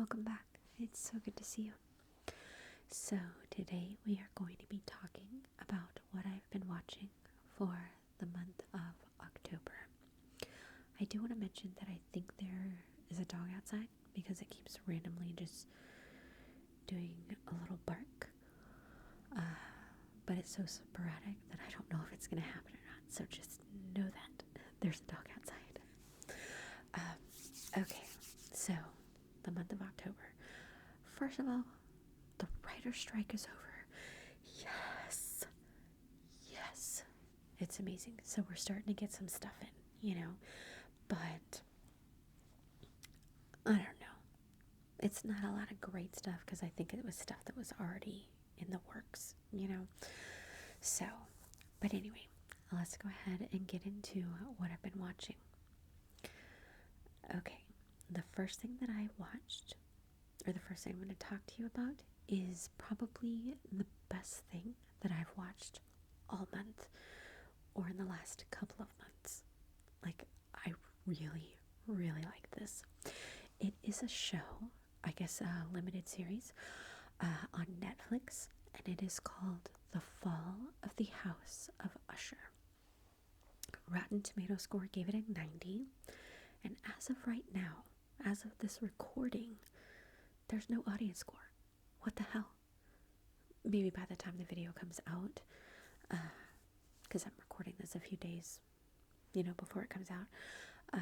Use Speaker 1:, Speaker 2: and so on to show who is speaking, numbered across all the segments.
Speaker 1: welcome back. It's so good to see you. So, today we are going to be talking about what I've been watching for the month of October. I do want to mention that I think there is a dog outside because it keeps randomly just doing a little bark. But it's so sporadic that I don't know if it's going to happen or not. So, just know that there's a dog outside. Okay, so the month of October. First of all, the writer's strike is over. Yes. It's amazing. So we're starting to get some stuff in, but I don't know. It's not a lot of great stuff because I think it was stuff that was already in the works, So, but anyway, let's go ahead and get into what I've been watching. Okay, the first thing that I watched, or the first thing I'm going to talk to you about, is probably the best thing that I've watched all month, or in the last couple of months. Like, I really, really like this. It is a show, I guess a limited series, on Netflix, and it is called The Fall of the House of Usher. Rotten Tomato score gave it a 90, and as of right now, as of this recording, there's no audience score. What the hell? Maybe by the time the video comes out, because I'm recording this a few days, before it comes out,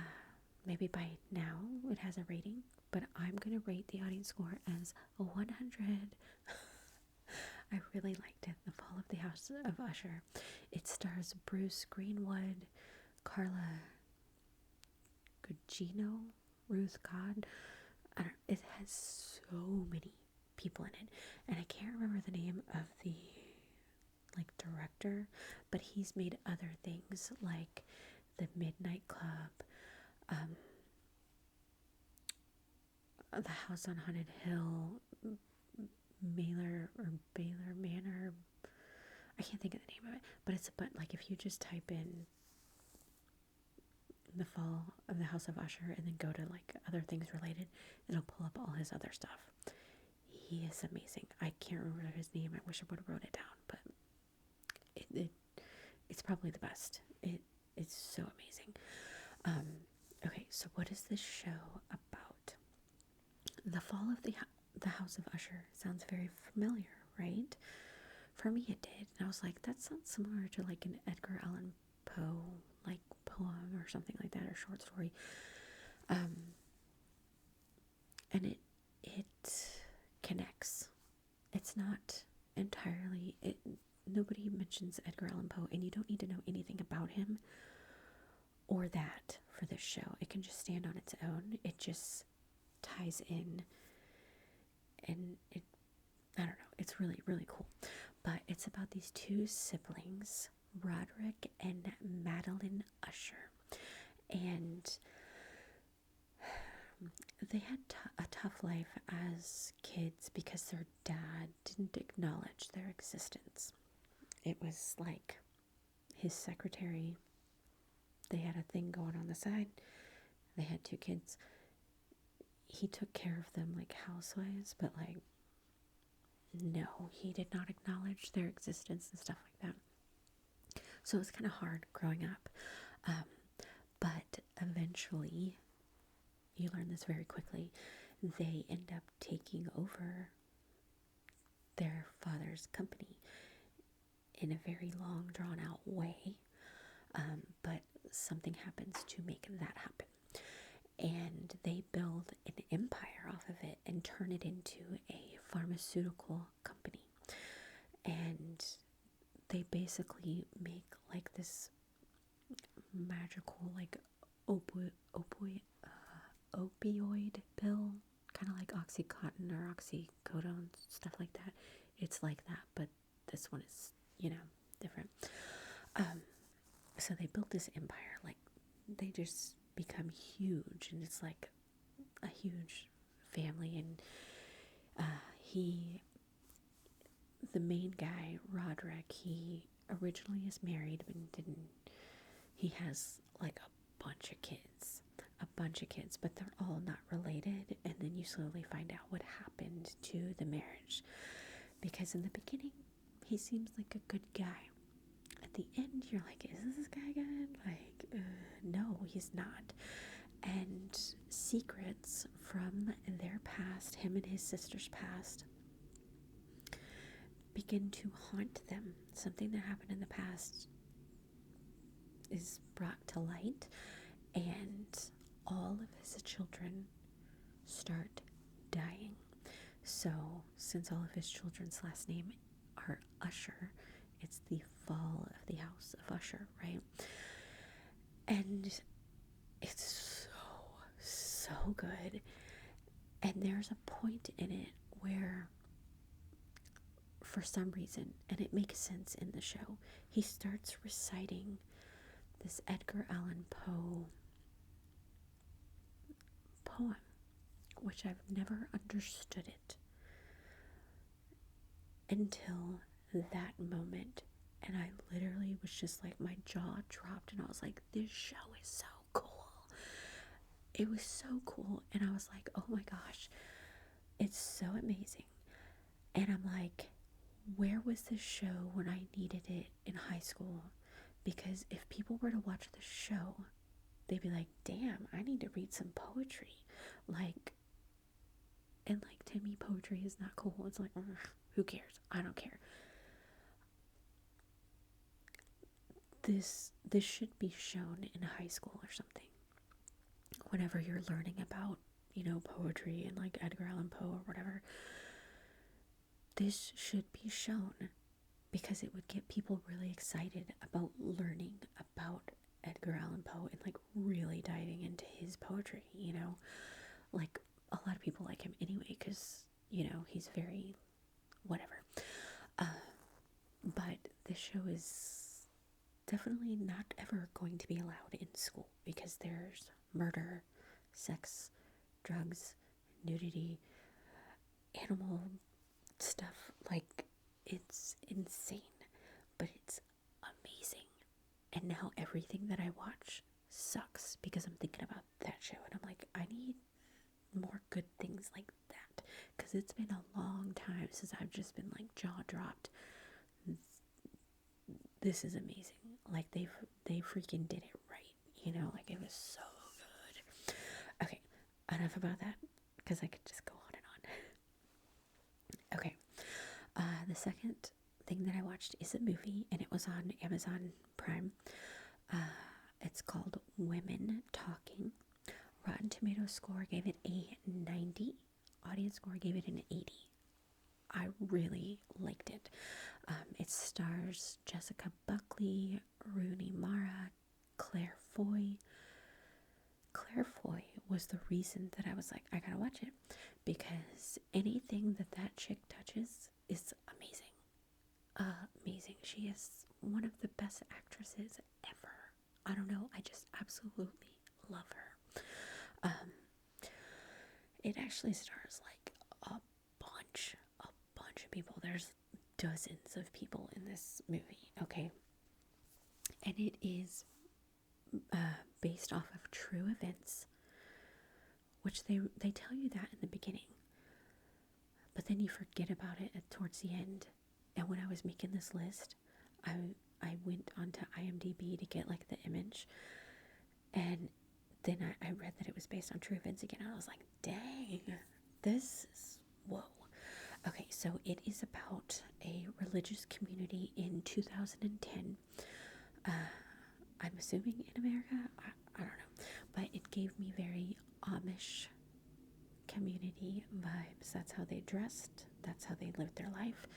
Speaker 1: maybe by now it has a rating, but I'm going to rate the audience score as a 100. I really liked it. The Fall of the House of Usher. It stars Bruce Greenwood, Carla Gugino, Ruth Codd. It has so many people in it, and I can't remember the name of the director, but he's made other things like The Midnight Club, The House on Haunted Hill, Baylor Manor. I can't think of the name of it, but if you just type in The Fall of the House of Usher and then go to other things related, it'll pull up all his other stuff. He is amazing. I can't remember his name. I wish I would have wrote it down, but it's probably the best. It's so amazing. Okay, so what is this show about? The Fall of the House of Usher sounds very familiar, right? For me, it did, and I was like, that sounds similar to an Edgar Allan Poe poem or something like that, or short story. And it connects. It's not entirely nobody mentions Edgar Allan Poe, and you don't need to know anything about him or that for this show. It can just stand on its own. It just ties in, and I don't know, it's really, really cool. But it's about these two siblings, Roderick and Madeline Usher, and they had a tough life as kids because their dad didn't acknowledge their existence. It was like his secretary. They had a thing going on the side. They had two kids. He took care of them like housewives, but no, he did not acknowledge their existence and stuff like that. So it was kind of hard growing up. But eventually, you learn this very quickly, they end up taking over their father's company in a very long, drawn-out way. But something happens to make that happen. And they build an empire off of it and turn it into a pharmaceutical company. And they basically make this magical opioid pill, kind of like Oxycontin or oxycodone, stuff like that. It's like that, but this one is, different. So they built this empire, they just become huge, and it's like a huge family. And the main guy, Roderick, he originally is married, but he has a bunch of kids, a bunch of kids, but they're all not related. And then you slowly find out what happened to the marriage. Because in the beginning, he seems like a good guy. At the end, you're like, is this guy good? Like, no, he's not. And secrets from their past, him and his sister's past, begin to haunt them. Something that happened in the past is brought to light, and all of his children start dying. So, since all of his children's last name are Usher, it's the fall of the house of Usher, right? And it's so good. And there's a point in it where, for some reason, and it makes sense in the show, he starts reciting this Edgar Allan Poe poem, which I've never understood it until that moment. And I literally was just like, my jaw dropped, and I was like, this show is so cool. It was so cool. And I was like, oh my gosh, it's so amazing. And I'm like, where was this show when I needed it in high school? Because if people were to watch the show, they'd be like, damn, I need to read some poetry. Like, and like, to me, poetry is not cool. It's like, who cares? I don't care. This should be shown in high school or something. Whenever you're learning about, poetry and like Edgar Allan Poe or whatever, this should be shown, because it would get people really excited about learning about Edgar Allan Poe and like really diving into his poetry, like a lot of people like him anyway, because he's very whatever. But this show is definitely not ever going to be allowed in school, because there's murder, sex, drugs, nudity, animal stuff. Like, it's insane, but it's amazing. And now everything that I watch sucks, because I'm thinking about that show, and I'm like, I need more good things like that, because it's been a long time since I've just been like jaw dropped. This is amazing. Like, they freaking did it right, like, it was so good. Okay, enough about that, because I could just go on and on. Okay, the second thing that I watched is a movie, and it was on Amazon Prime. It's called Women Talking. Rotten Tomatoes score gave it a 90. Audience score gave it an 80. I really liked it. It stars Jessica Buckley, Rooney Mara, Claire Foy. Claire Foy was the reason that I was like, I gotta watch it, because anything that chick touches is amazing. Amazing. She is one of the best actresses ever. I don't know, I just absolutely love her. It actually stars like a bunch of people. There's dozens of people in this movie, okay? And it is based off of true events, which they tell you that in the beginning, but then you forget about it towards the end. And when I was making this list, I went onto IMDb to get like the image, and then I read that it was based on true events again, and I was like, dang, this is whoa. Okay, so it is about a religious community in 2010. I'm assuming in America, I don't know, but it gave me very Amish community vibes. That's how they dressed, that's how they lived their life.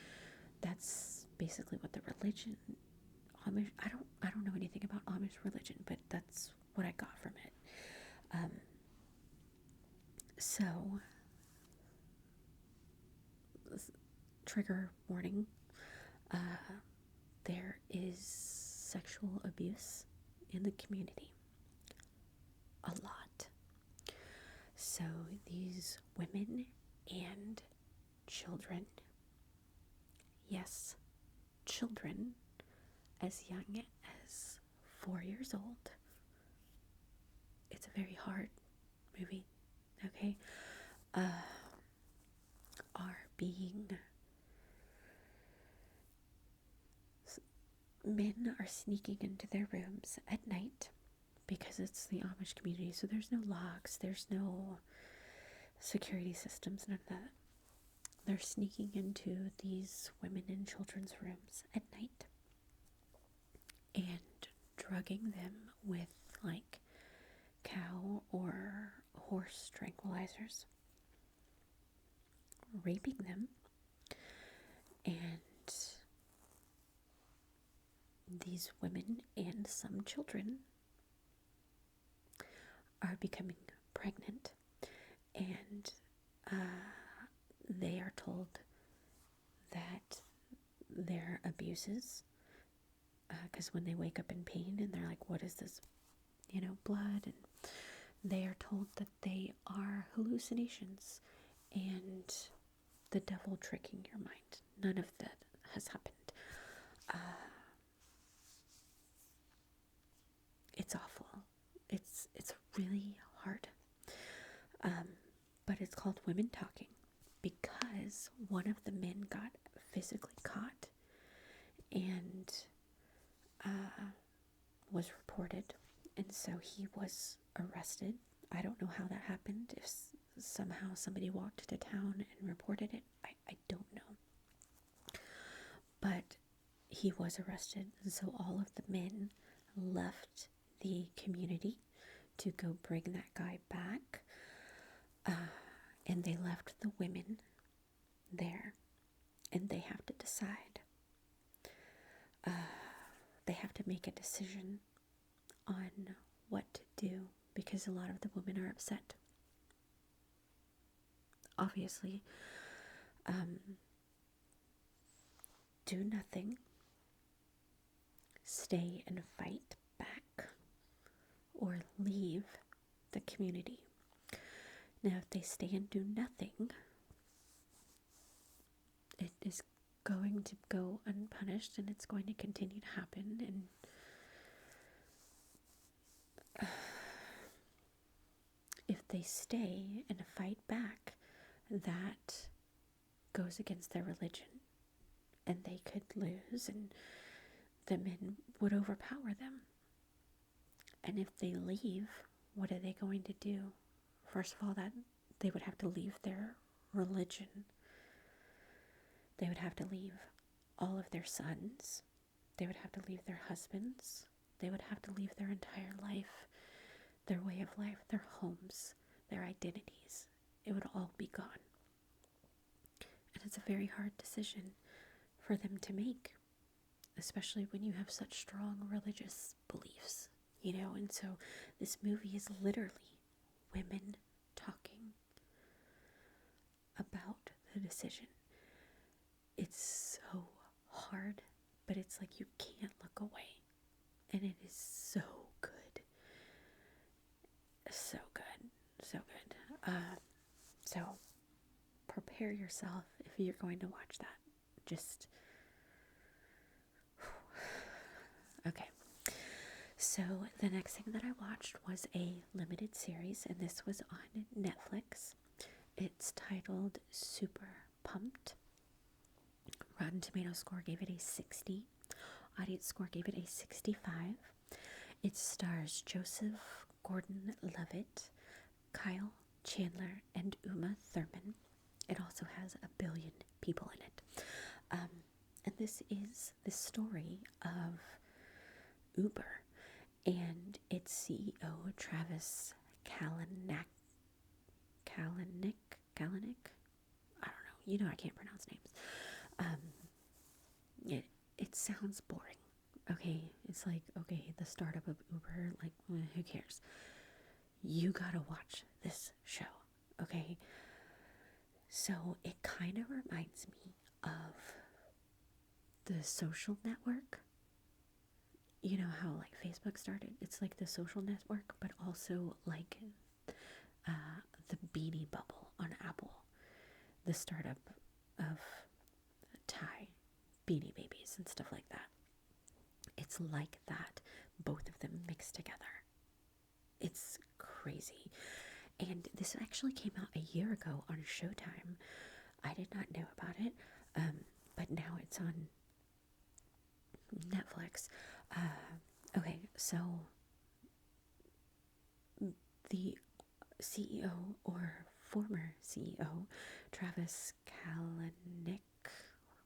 Speaker 1: That's basically what the religion, Amish, I don't know anything about Amish religion, but that's what I got from it. So, trigger warning, there is sexual abuse in the community. A lot. So these women and children, yes, children as young as 4 years old, it's a very hard movie, okay, uh, are being, men are sneaking into their rooms at night because it's the Amish community, so there's no locks, there's no security systems, none of that. They're sneaking into these women and children's rooms at night and drugging them with like cow or horse tranquilizers, raping them, and these women and some children are becoming pregnant, and they are told that their abuses, because when they wake up in pain and they're like, what is this, blood, and they are told that they are hallucinations and the devil tricking your mind. None of that has happened. It's awful. It's really hard. But it's called Women Talking because one of the men got physically caught and was reported, and so he was arrested. I don't know how that happened. If somehow somebody walked to town and reported it, I don't know. But he was arrested, and so all of the men left the community to go bring that guy back, and they left the women there, and they have to decide. They have to make a decision on what to do because a lot of the women are upset. Obviously, do nothing, stay and fight back, or leave the community. Now, if they stay and do nothing, it is going to go unpunished and it's going to continue to happen. And if they stay and fight back, that goes against their religion and they could lose and the men would overpower them. And if they leave, what are they going to do? First of all, that they would have to leave their religion. They would have to leave all of their sons. They would have to leave their husbands. They would have to leave their entire life, their way of life, their homes, their identities. It would all be gone. And it's a very hard decision for them to make, especially when you have such strong religious beliefs, and so this movie is literally women talking about the decision. It's so hard, but it's like you can't look away, and it is so good. So good. So good. So prepare yourself if you're going to watch that. Just okay. So the next thing that I watched was a limited series, and this was on Netflix. It's titled Super Pumped. Rotten Tomatoes score gave it a 60. Audience score gave it a 65. It stars Joseph Gordon-Levitt, Kyle Chandler, and Uma Thurman. It also has 1 billion people in it. And this is the story of Uber and its CEO, Travis Kalanick. I don't know. I can't pronounce names. It sounds boring. Okay, it's like, okay, the startup of Uber, like, who cares? You gotta watch this show, okay? So it kind of reminds me of The Social Network. You know how like Facebook started? It's like The Social Network, but also like the Beanie Bubble on Apple, the startup of Thai Beanie Babies and stuff like that. It's like that, both of them mixed together. It's crazy. And this actually came out a year ago on Showtime. I did not know about it, but now it's on Netflix. Okay, so the CEO, or former CEO, Travis Kalanick,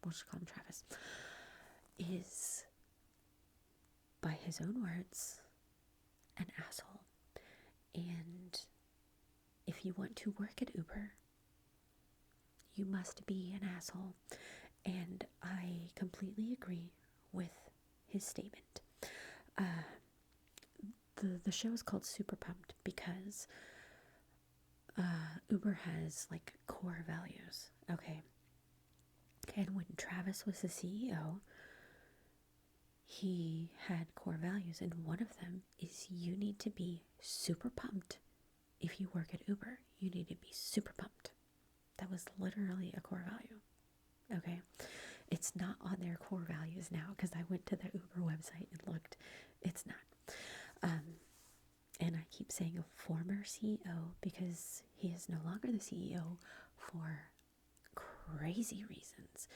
Speaker 1: we'll just call him Travis, is, by his own words, an asshole. And if you want to work at Uber, you must be an asshole. And I completely agree with his statement. The show is called Super Pumped because Uber has like core values, okay? And when Travis was the CEO, he had core values, and one of them is you need to be super pumped. If you work at Uber, you need to be super pumped. That was literally a core value, okay? It's not on their core values now, because I went to the Uber website and looked. It's not. And I keep saying a former CEO because he is no longer the CEO for crazy reasons.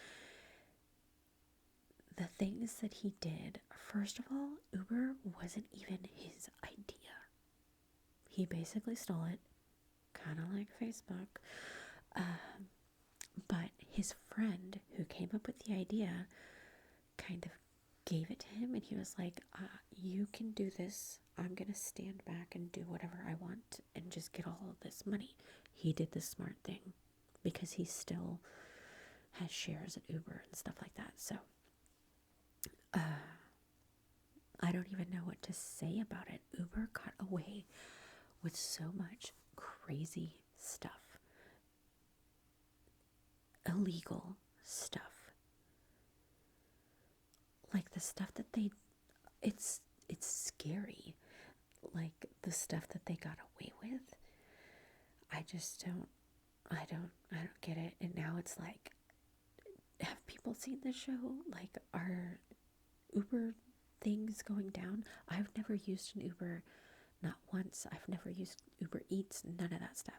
Speaker 1: The things that he did, first of all, Uber wasn't even his idea. He basically stole it, kind of like Facebook. But his friend who came up with the idea kind of gave it to him, and he was like, you can do this. I'm going to stand back and do whatever I want and just get all of this money. He did the smart thing because he still has shares at Uber and stuff like that. So, I don't even know what to say about it. Uber got away with so much crazy stuff, illegal stuff, like the stuff that it's scary, like the stuff that they got away with. I don't get it. And now it's like, have people seen this show? Like, are Uber things going down? I've never used an Uber, not once. I've never used Uber Eats, none of that stuff.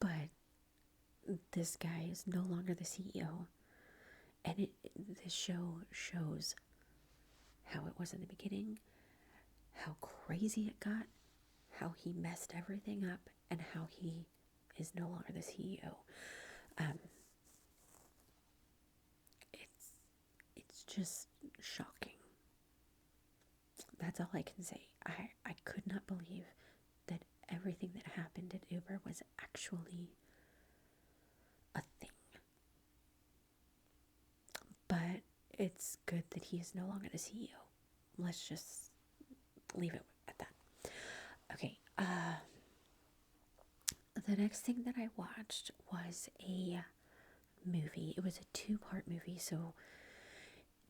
Speaker 1: But this guy is no longer the CEO, and this show shows how it was in the beginning, how crazy it got, how he messed everything up, and how he is no longer the CEO. It's just shocking. That's all I can say. I could not believe that everything that happened at Uber was actually a thing. But it's good that he is no longer the CEO. Let's just leave it at that. Okay, the next thing that I watched was a movie. It was a 2-part movie, so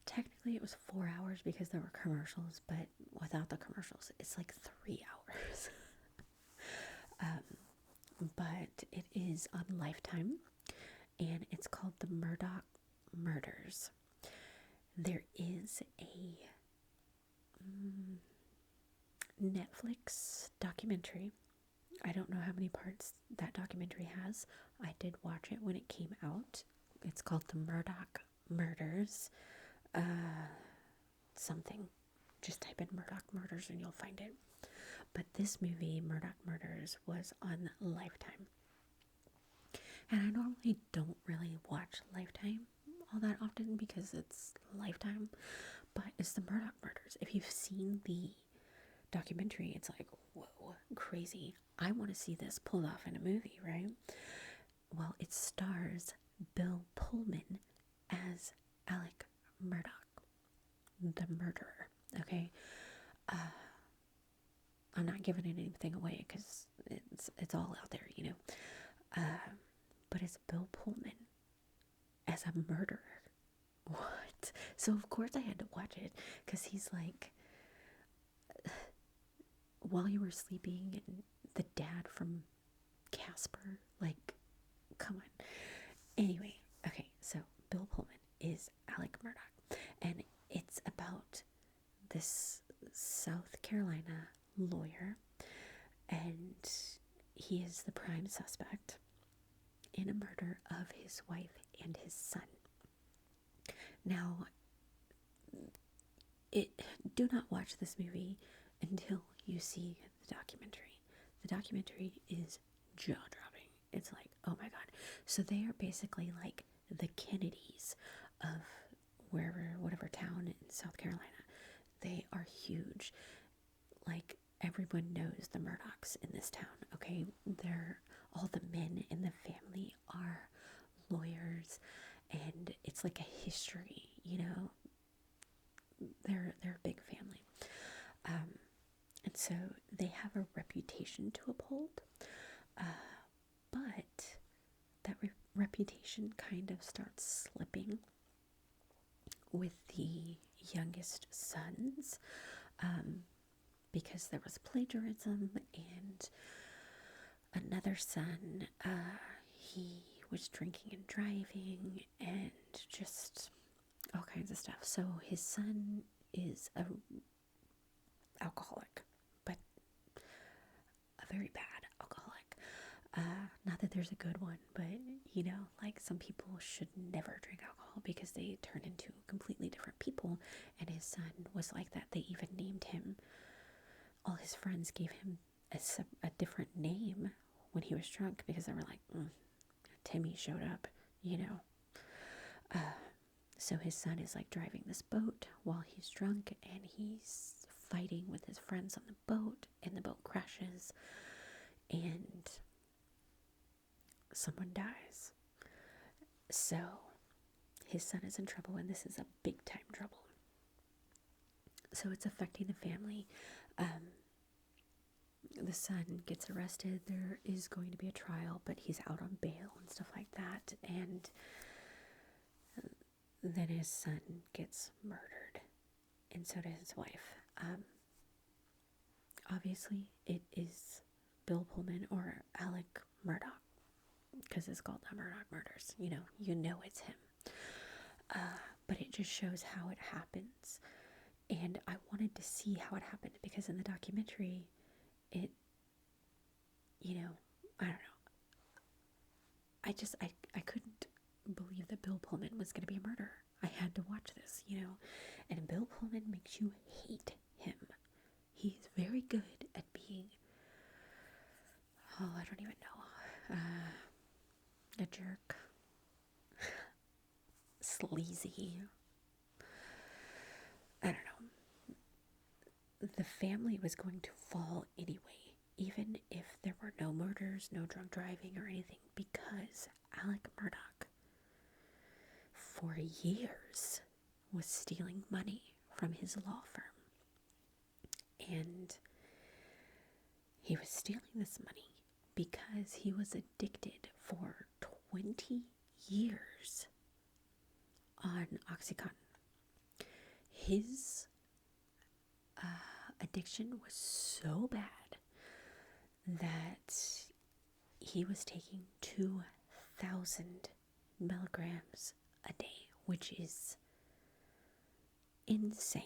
Speaker 1: technically it was 4 hours because there were commercials, but without the commercials, it's like 3 hours. But it is on Lifetime, and it's called the Murdock Murders. There is a Netflix documentary. I don't know how many parts that documentary has. I did watch it when it came out. It's called the Murdock Murders. Something. Just type in Murdock Murders and you'll find it. But this movie, Murdock Murders, was on Lifetime. And I normally don't really watch Lifetime all that often because it's Lifetime. But it's the Murdock Murders. If you've seen the documentary, it's like, whoa, crazy. I want to see this pulled off in a movie, right? Well, it stars Bill Pullman as Alec Murdock, the murderer, okay? I'm not giving anything away because it's all out there, you know? But it's Bill Pullman as a murderer. What? So of course I had to watch it because he's like, while you were sleeping, and the dad from Casper, like, come on. Anyway, okay, so Bill Pullman is Alec Murdock, and it's about this South Carolina lawyer, and he is the prime suspect in a murder of his wife and his son. Now, do not watch this movie until you see the documentary. The documentary is jaw-dropping. It's like, oh my god. So they are basically like the Kennedys of whatever town in South Carolina. They are huge. Like, everyone knows the Murdocks in this town, okay? All the men in the family are lawyers, and it's like a history, They're a big family. And so they have a reputation to uphold, but that reputation kind of starts slipping with the youngest sons, because there was plagiarism, and another son, he was drinking and driving and just all kinds of stuff. So his son is a alcoholic, but a very bad alcoholic. Not that there's a good one, but like, some people should never drink alcohol because they turn into completely different people, and his son was like that. They even named him, all his friends gave him a different name when he was drunk, because they were like, Timmy showed up, So his son is like driving this boat while he's drunk, and he's fighting with his friends on the boat, and the boat crashes, and someone dies. So his son is in trouble, and this is a big time trouble. So it's affecting the family. The son gets arrested. There is going to be a trial, but he's out on bail and stuff like that. And then his son gets murdered, and so does his wife. Obviously, it is Bill Pullman or Alec Murdock, because it's called the Murdock Murders. You know it's him. But it just shows how it happens. And I wanted to see how it happened, because in the documentary, it, I don't know. I couldn't believe that Bill Pullman was going to be a murderer. I had to watch this, And Bill Pullman makes you hate him. He's very good at being, I don't even know, a jerk, sleazy. I don't know. The family was going to fall anyway, even if there were no murders, no drunk driving or anything, because Alec Murdock, for years, was stealing money from his law firm. And he was stealing this money because he was addicted for 20 years on Oxycontin. His addiction was so bad that he was taking 2,000 milligrams a day, which is insane.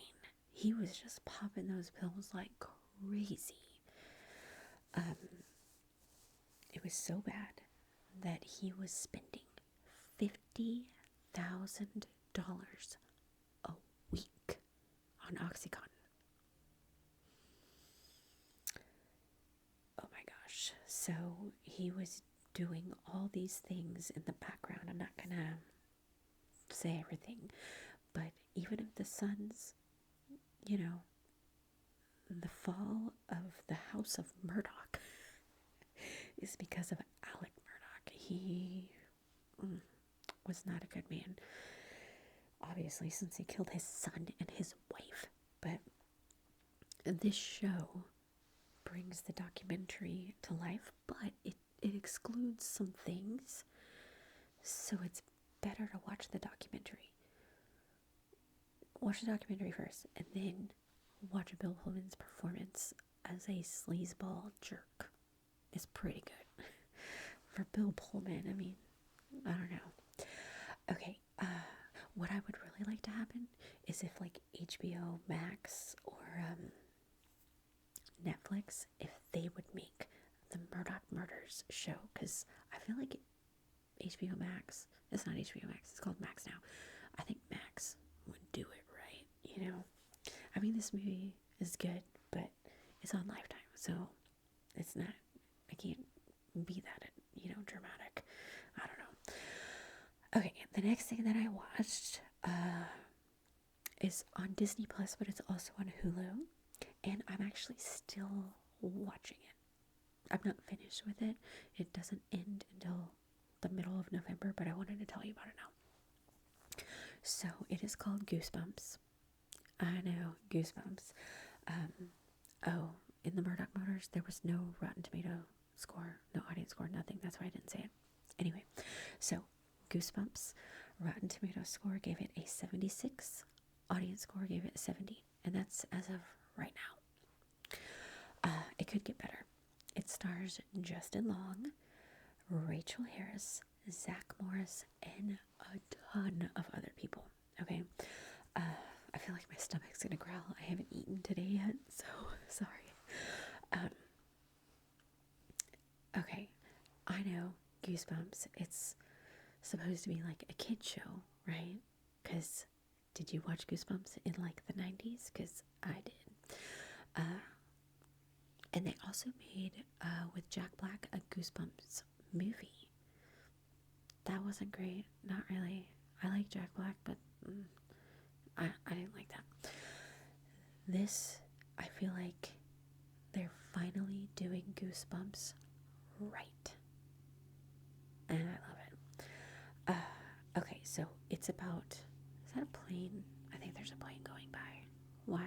Speaker 1: He was just popping those pills like crazy. It was so bad that he was spending $50,000 a week on Oxycontin. Oh my gosh. So he was doing all these things in the background. I'm not gonna say everything, but even if the sons, the fall of the House of Murdock is because of Alec Murdock. He was not a good man, obviously, since he killed his son and his wife. But this show brings the documentary to life, but it excludes some things, so it's better to watch the documentary. Watch the documentary first, and then watch Bill Pullman's performance as a sleazeball jerk. It's pretty good. For Bill Pullman, I mean, I don't know. Okay, what I would really like to happen is if, like, HBO Max or Netflix if they would make the Murdock Murders show, because I feel like HBO Max, it's not HBO Max, it's called Max now. I think Max would do it right, you know? I mean, this movie is good, but it's on Lifetime, so it's not, I can't be that, dramatic. I don't know. Okay, the next thing that I watched is on Disney Plus, but it's also on Hulu, and I'm actually still watching it. I'm not finished with it. It doesn't end until the middle of November, but I wanted to tell you about it now. So it is called Goosebumps. I know, Goosebumps. In the Murdock Murders, there was no Rotten Tomato score, no audience score, nothing. That's why I didn't say it. Anyway, so Goosebumps, Rotten Tomato score gave it a 76, audience score gave it a 70, and that's as of right now. It could get better. It stars Justin Long, Rachel Harris, Zach Morris, and a ton of other people. Okay, I feel like my stomach's gonna growl. I haven't eaten today yet, so sorry. Okay, I know Goosebumps. It's supposed to be like a kid show, right? Because did you watch Goosebumps in like the 90s? Because I did. And they also made, with Jack Black, a Goosebumps movie. That wasn't great. Not really. I like Jack Black, but I didn't like that. This, I feel like they're finally doing Goosebumps right. And I love it. Okay, so it's about, is that a plane? I think there's a plane going by. Why?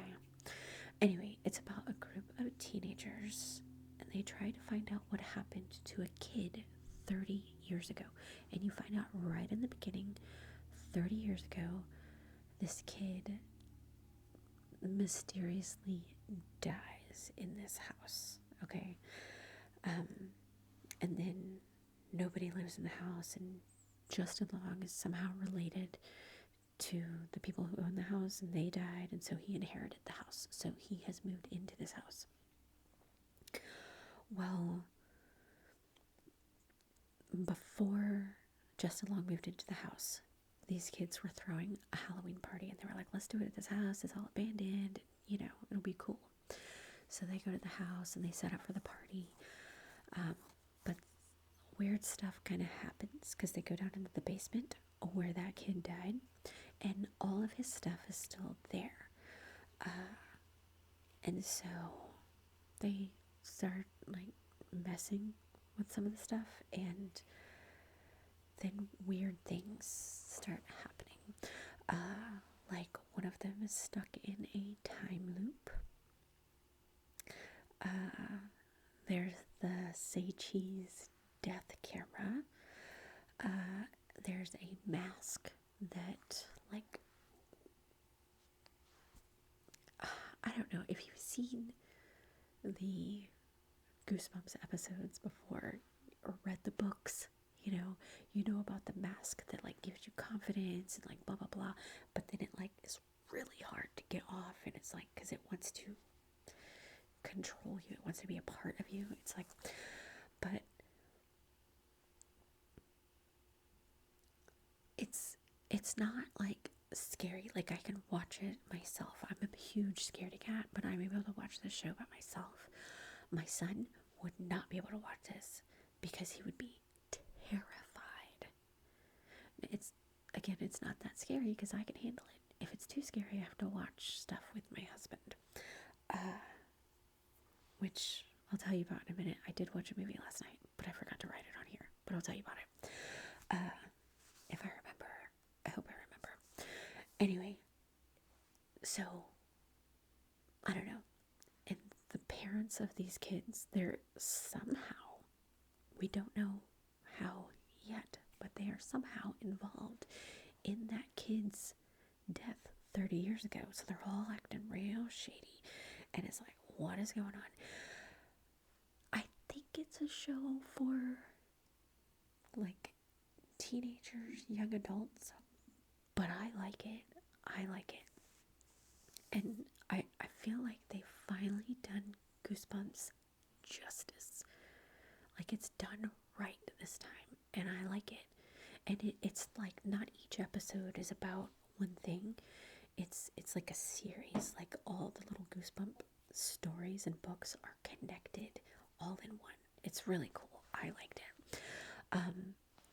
Speaker 1: Anyway, it's about a group of teenagers, and they try to find out what happened to a kid 30 years ago. And you find out right in the beginning, 30 years ago, this kid mysteriously dies in this house, okay? And then nobody lives in the house, and Justin Long is somehow related to the people who own the house, and they died, and so he inherited the house. So he has moved into this house. Well, before Justin Long moved into the house, these kids were throwing a Halloween party, and they were like, let's do it at this house. It's all abandoned. It'll be cool. So they go to the house, and they set up for the party. But weird stuff kind of happens because they go down into the basement where that kid died, and all of his stuff is still there. And so they start like messing with some of the stuff, and then weird things start happening. Like one of them is stuck in a time loop. There's the Say Cheese death camera. There's a mask that, like, I don't know if you've seen the Goosebumps episodes before or read the books, you know about the mask that like gives you confidence and like blah blah blah, but then it like is really hard to get off, and it's like because it wants to control you, it wants to be a part of you. It's like, but it's not like scary. Like I can watch it myself. I'm a huge scaredy cat, but I'm able to watch this show by myself. My son would not be able to watch this because he would be terrified. It's not that scary because I can handle it. If it's too scary, I have to watch stuff with my husband, which I'll tell you about in a minute. I did watch a movie last night, but I forgot to write it on here, but I'll tell you about it if I remember. I hope I remember. Anyway, so I don't know, and the parents of these kids, they're somehow, we don't know how yet, but they are somehow involved in that kid's death 30 years ago. So they're all acting real shady, and it's like, what is going on? I think it's a show for like teenagers, young adults, but I like it. And I feel like they've finally done Goosebumps justice. Like, it's done right this time, and I like it. And it's like not each episode is about one thing. It's like a series. Like, all the little Goosebump stories and books are connected all in one. It's really cool. I liked it.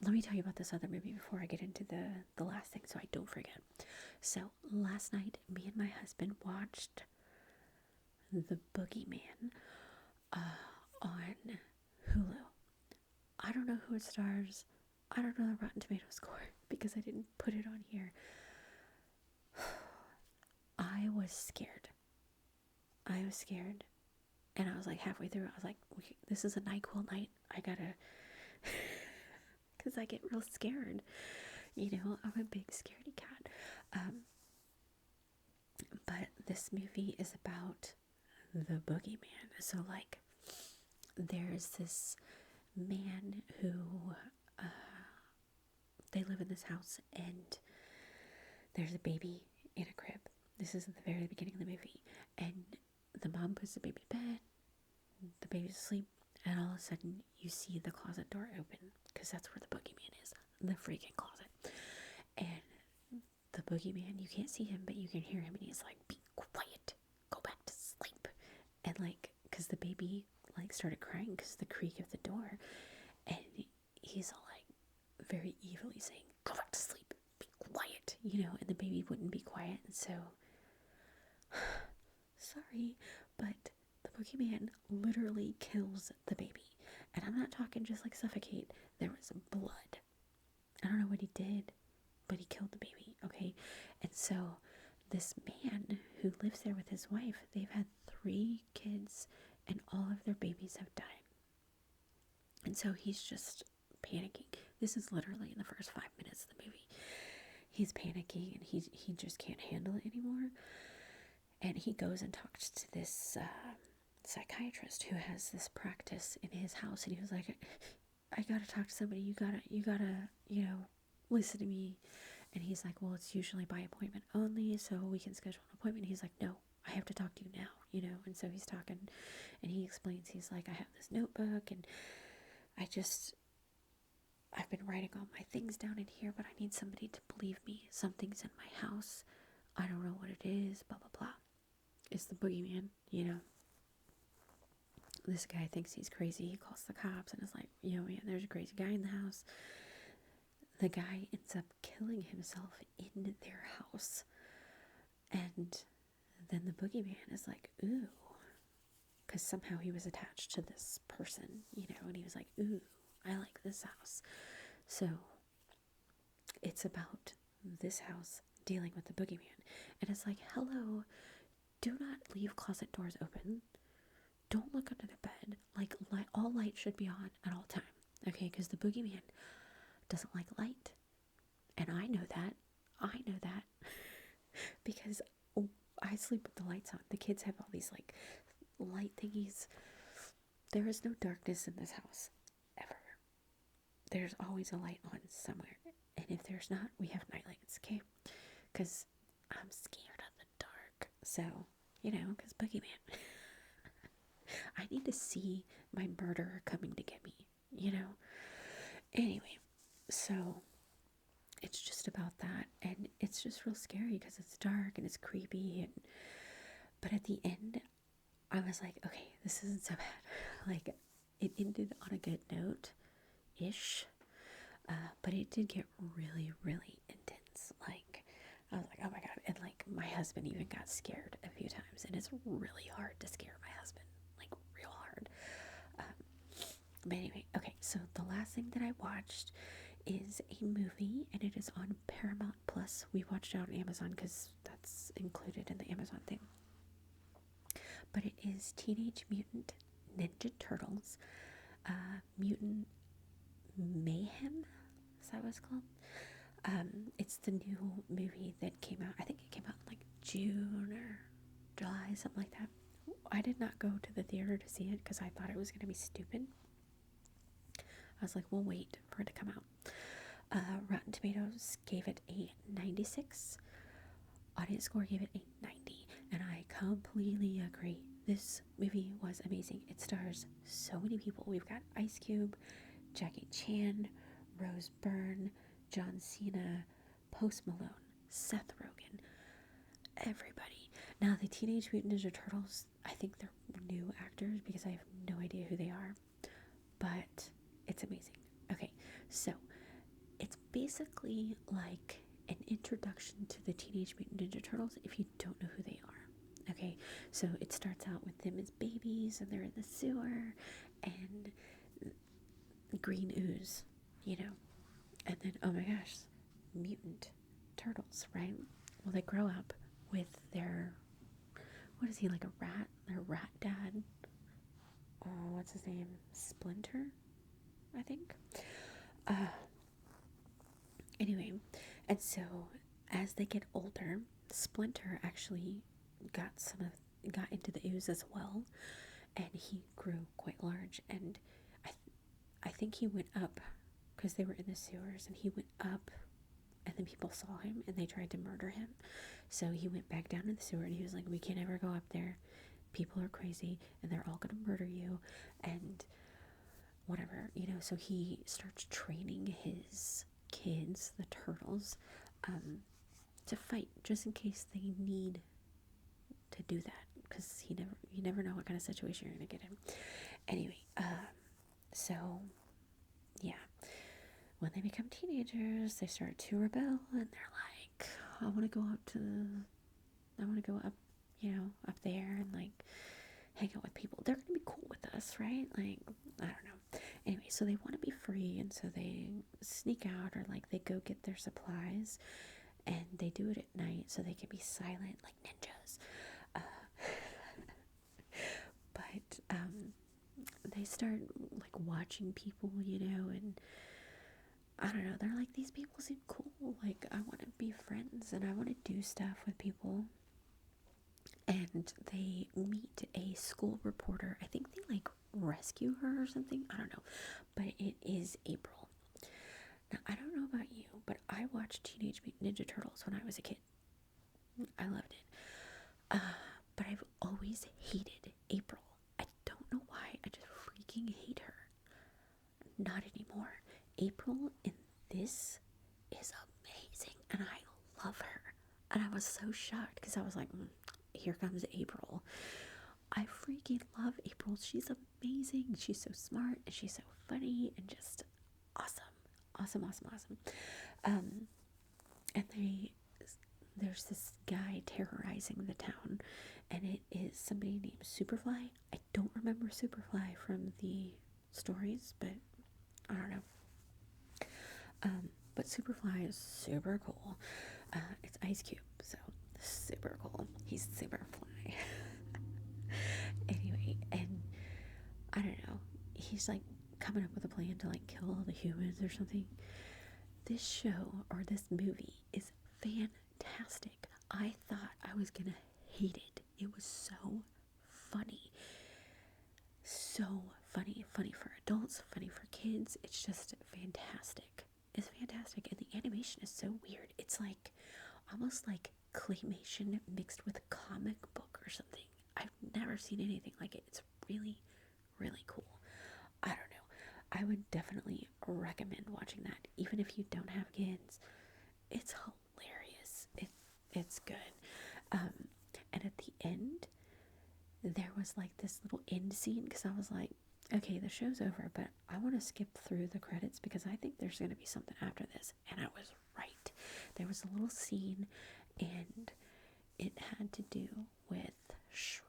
Speaker 1: Let me tell you about this other movie before I get into the last thing so I don't forget. So last night, me and my husband watched The Boogeyman on Hulu. I don't know who it stars. I don't know the Rotten Tomato score because I didn't put it on here. I was scared. And I was like, halfway through, I was like, this is a NyQuil night. I gotta, because I get real scared. I'm a big scaredy cat. But this movie is about the Boogeyman. So, like, there's this man who, they live in this house, and there's a baby in a crib. This is at the very beginning of the movie. And the mom puts the baby to bed, the baby's asleep, and all of a sudden you see the closet door open, because that's where the Boogeyman is, the freaking closet. And the Boogeyman, you can't see him, but you can hear him, and he's like, be quiet, go back to sleep. And like, because the baby like started crying because of the creak of the door, and he's all like very evilly saying, go back to sleep, be quiet, and the baby wouldn't be quiet. And so sorry, but the Boogeyman literally kills the baby. And I'm not talking just like suffocate. There was blood. I don't know what he did, but he killed the baby, okay? And so this man who lives there with his wife, they've had 3 kids, and all of their babies have died. And so he's just panicking. This is literally in the first 5 minutes of the movie. He's panicking, and he just can't handle it anymore. And he goes and talks to this psychiatrist who has this practice in his house, and he was like, I gotta talk to somebody. You gotta, listen to me. And he's like, well, it's usually by appointment only, so we can schedule an appointment. And he's like, no, I have to talk to you now, And so he's talking, and he explains, he's like, I have this notebook, and I've been writing all my things down in here, but I need somebody to believe me. Something's in my house. I don't know what it is, blah, blah, blah. It's the Boogeyman, This guy thinks he's crazy. He calls the cops and is like, man, there's a crazy guy in the house. The guy ends up killing himself in their house. And then the Boogeyman is like, ooh. Because somehow he was attached to this person, and he was like, ooh, I like this house. So it's about this house dealing with the Boogeyman. And it's like, hello, do not leave closet doors open. Don't look under the bed. Like, all light should be on at all time. Okay, because the Boogeyman doesn't like light. And I know that. Because I sleep with the lights on. The kids have all these, like, light thingies. There is no darkness in this house. Ever. There's always a light on somewhere. And if there's not, we have night lights, okay? Because I'm scared of the dark. So, because Boogeyman. I need to see my murderer coming to get me, Anyway, so it's just about that, and it's just real scary because it's dark and it's creepy, but at the end, I was like, okay, this isn't so bad. Like, it ended on a good note-ish, but it did get really, really intense. Like, I was like, oh my god, and like, my husband even got scared a few times, and it's really hard to scare my husband. Real hard. But anyway, okay, so the last thing that I watched is a movie, and it is on Paramount Plus. We watched it on Amazon because that's included in the Amazon thing. But it is Teenage Mutant Ninja Turtles, Mutant Mayhem. Is that what it's called? It's the new movie that came out. I think it came out in like June or July, something like that. I did not go to the theater to see it because I thought it was going to be stupid. I was like, we'll wait for it to come out. Rotten Tomatoes gave it a 96. Audience score gave it a 90. And I completely agree. This movie was amazing. It stars so many people. We've got Ice Cube, Jackie Chan, Rose Byrne, John Cena, Post Malone, Seth Rogen, everybody. Now, the Teenage Mutant Ninja Turtles, I think they're new actors because I have no idea who they are, but it's amazing. Okay, so it's basically like an introduction to the Teenage Mutant Ninja Turtles if you don't know who they are. Okay, so it starts out with them as babies and they're in the sewer and green ooze, you know, and then, oh my gosh, mutant turtles, right? Well, they grow up with their, what is he, like a rat? Their rat dad? Oh, what's his name? Splinter, I think. Anyway, and so as they get older, Splinter actually got into the ooze as well, and he grew quite large. And I think he went up because they were in the sewers, and he went up, and then people saw him and they tried to murder him. So he went back down in the sewer, and he was like, "We can't ever go up there. People are crazy, and they're all gonna murder you," and whatever, you know. So he starts training his kids, the turtles, to fight just in case they need to do that, because you never know what kind of situation you're gonna get in. Anyway, so yeah, when they become teenagers, they start to rebel, and they're like, I want to go up, you know, up there and like hang out with people. They're gonna be cool with us, right? Like, I don't know. Anyway, so they want to be free, and so they sneak out, or like they go get their supplies, and they do it at night so they can be silent like ninjas. But they start like watching people, you know, and I don't know, they're like, these people seem cool, like I want to be friends and I want to do stuff with people. And they meet a school reporter. I think they like rescue her or something, I don't know, but it is April. Now, I don't know about you, but I watched Teenage Mutant Ninja Turtles when I was a kid. I loved it. But I've always hated April. I don't know why. I just freaking hate her. Not anymore. April in this is amazing, and I love her. And I was so shocked because I was like, here comes April. I freaking love April. She's amazing. She's so smart, and she's so funny, and just awesome. Awesome. And there's this guy terrorizing the town, and it is somebody named Superfly. I don't remember Superfly from the stories, but I don't know. But Superfly is super cool. It's Ice Cube, so super cool. He's Superfly. Anyway, and I don't know. He's like coming up with a plan to like kill all the humans or something. This show, or this movie, is fantastic. I thought I was gonna hate it. It was so funny. So funny. Funny for adults, funny for kids. It's just fantastic. It's fantastic. And the animation is so weird. It's like almost like claymation mixed with a comic book or something. I've never seen anything like it. It's really, really cool. I don't know. I would definitely recommend watching that, even if you don't have kids. It's hilarious. It's good. And at the end, there was like this little end scene, because I was like, okay, the show's over, but I want to skip through the credits because I think there's going to be something after this. And I was right. There was a little scene, and it had to do with Shredder.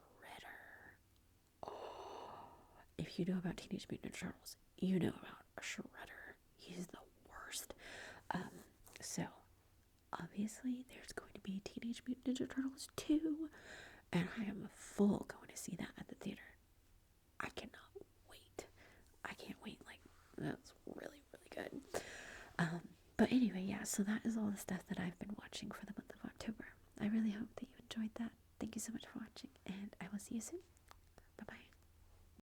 Speaker 1: Oh, if you know about Teenage Mutant Ninja Turtles, you know about Shredder. He's the worst. So obviously there's going to be Teenage Mutant Ninja Turtles 2, and I am full going to see that at the theater. I cannot wait. I can't wait. Like, that's really, really good. But anyway, yeah, so that is all the stuff that I've been watching for the month of October. I really hope that you enjoyed that. Thank you so much for watching, and I will see you soon.